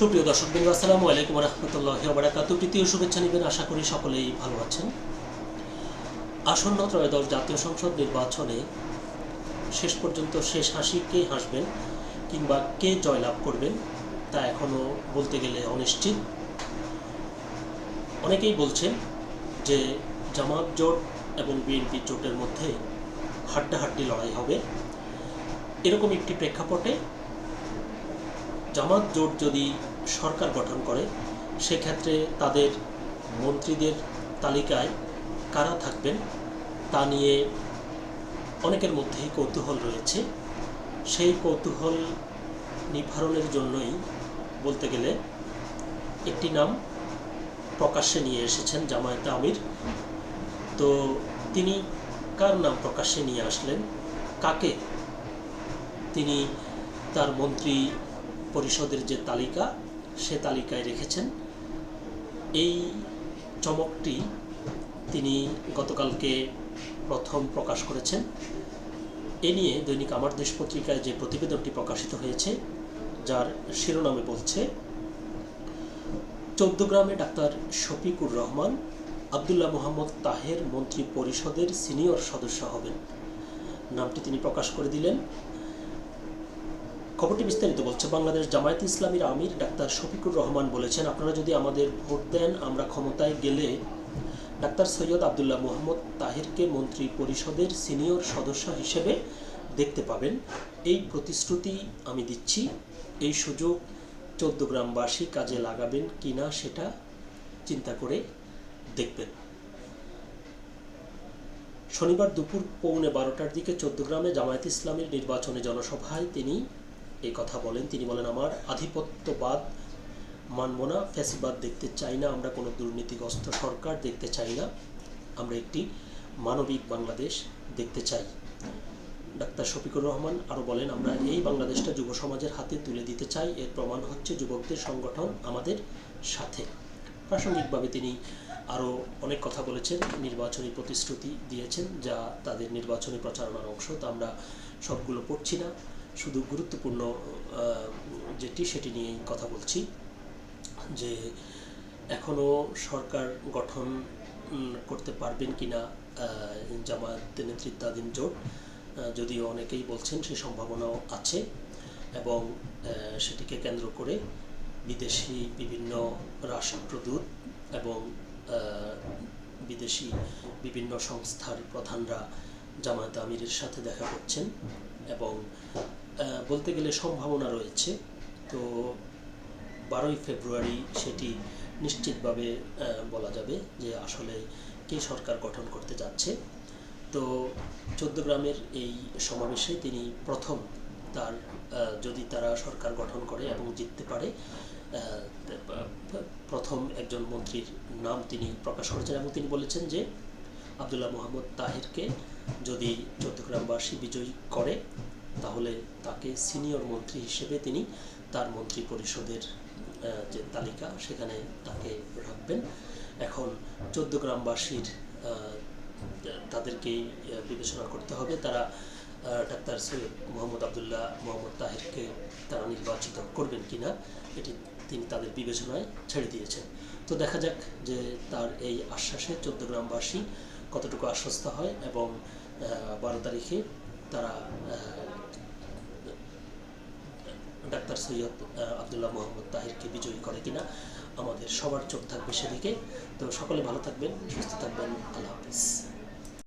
সুপ্রিয় দর্শকবৃন্দ, আসসালামু আলাইকুম ওয়া রাহমাতুল্লাহি ওয়া বারাকাতুহু। তৃতীয় শুভেচ্ছা নেবেন, আশা করি সকলেই ভালো আছেন। আসন্ন ত্রয়োদশ জাতীয় সংসদ নির্বাচনে শেষ পর্যন্ত শেষ হাসি কে হাসবেন কিংবা কে জয়লাভ করবেন তা এখনও বলতে গেলে অনিশ্চিত। অনেকেই বলছেন যে জামাত জোট এবং বিএনপি জোটের মধ্যে হাড্ডাহাড্ডি লড়াই হবে। এরকম একটি প্রেক্ষাপটে জামাত জোট যদি সরকার গঠন করে, সেক্ষেত্রে তাদের মন্ত্রীদের তালিকায় কারা থাকবেন তা নিয়ে অনেকের মধ্যেই কৌতূহল রয়েছে। সেই কৌতূহল নিবারণের জন্যই বলতে গেলে একটি নাম প্রকাশ্যে নিয়ে এসেছেন জামায়াতে আমির। তো তিনি কার নাম প্রকাশ্যে নিয়ে আসলেন, কাকে তিনি তার মন্ত্রী পরিষদের যে তালিকা সে তালিকায় রেখেছেন, এই চমকটি তিনি গতকালকে প্রথম প্রকাশ করেছেন। এ নিয়ে দৈনিক আমার দেশ পত্রিকায় যে প্রতিবেদনটি প্রকাশিত হয়েছে, যার শিরোনামে বলছে, চৌদ্দগ্রামে ডাক্তার শফিকুর রহমান আবদুল্লাহ মোহাম্মদ তাহের মন্ত্রী পরিষদের সিনিয়র সদস্য হবেন। নামটি তিনি প্রকাশ করে দিলেন। খবরটি বিস্তারিত বলছে, বাংলাদেশ জামায়াতে ইসলামীর আমির ডাক্তার শফিকুর রহমান বলেছেন, আপনারা যদি আমাদের ভোট দেন, আমরা ক্ষমতায় গেলে ডাক্তার সৈয়দ আবদুল্লাহ মোহাম্মদ তাহেরকে মন্ত্রী পরিষদের সিনিয়র সদস্য হিসেবে দেখতে পাবেন। এই প্রতিশ্রুতি আমি দিচ্ছি। এই সুযোগ চৌদ্দগ্রামবাসী কাজে লাগাবেন কিনা সেটা চিন্তা করে দেখবেন। শনিবার দুপুর 11:15টার দিকে চৌদ্দগ্রামে জামায়াতে ইসলামীর নির্বাচনী জনসভায় তিনি এই কথা বলেন। তিনি বলেন, আমার আধিপত্যবাদ মানব না, ফ্যাসিবাদ দেখতে চাই না, আমরা কোনো দুর্নীতিগ্রস্ত সরকার দেখতে চাই না, আমরা একটি মানবিক বাংলাদেশ দেখতে চাই। ডাক্তার শফিকুর রহমান আরও বলেন, আমরা এই বাংলাদেশটা যুব সমাজের হাতে তুলে দিতে চাই। এর প্রমাণ হচ্ছে যুবকদের সংগঠন আমাদের সাথে। প্রাসঙ্গিকভাবে তিনি আরও অনেক কথা বলেছেন, নির্বাচনী প্রতিশ্রুতি দিয়েছেন, যা তাদের নির্বাচনী প্রচারণার অংশ। তা আমরা সবগুলো পড়ছি না, শুধু গুরুত্বপূর্ণ যেটি সেটি নিয়েই কথা বলছি। যে এখনও সরকার গঠন করতে পারবেন কিনা জামায়াত নেতৃত্বাধীন জোট, যদিও অনেকেই বলছেন সে সম্ভাবনাও আছে, এবং সেটিকে কেন্দ্র করে বিদেশি বিভিন্ন রাষ্ট্রদূত এবং বিদেশি বিভিন্ন সংস্থার প্রধানরা জামায়াতে আমিরের সাথে দেখা করছেন, এবং বলতে গেলে সম্ভাবনা রয়েছে। তো 12ই ফেব্রুয়ারি সেটি নিশ্চিতভাবে বলা যাবে যে আসলে কে সরকার গঠন করতে যাচ্ছে। তো চৌদ্দগ্রামের এই সমাবেশে তিনি প্রথম তার যদি তারা সরকার গঠন করে এবং জিততে পারে, প্রথম একজন মন্ত্রীর নাম তিনি প্রকাশ করেছেন, এবং তিনি বলেছেন যে আবদুল্লাহ মোহাম্মদ তাহেরকে যদি চৌদ্দগ্রামবাসী বিজয়ী করে, তাহলে তাকে সিনিয়র মন্ত্রী হিসেবে তিনি তার মন্ত্রী পরিষদের যে তালিকা সেখানে তাকে রাখবেন। এখন চৌদ্দগ্রামবাসীর তাদেরকেই বিবেচনা করতে হবে, তারা ডাক্তার সৈয়দ আবদুল্লাহ মোহাম্মদ তাহেরকে তারা নির্বাচিত করবেন কিনা, এটি তিনি তাদের বিবেচনায় ছেড়ে দিয়েছেন। তো দেখা যাক যে তার এই আশ্বাসে চৌদ্দগ্রামবাসী কতটুকু আশ্বস্ত হয়, এবং 12 তারিখে তারা ডাক্তার সৈয়দ আবদুল্লাহ মোহাম্মদ তাহেরকে বিজয়ী করে কিনা। আমাদের সবার চোখ থাকবে সেদিকে। তো সকলে ভালো থাকবেন, সুস্থ থাকবেন। আল্লাহ হাফিজ।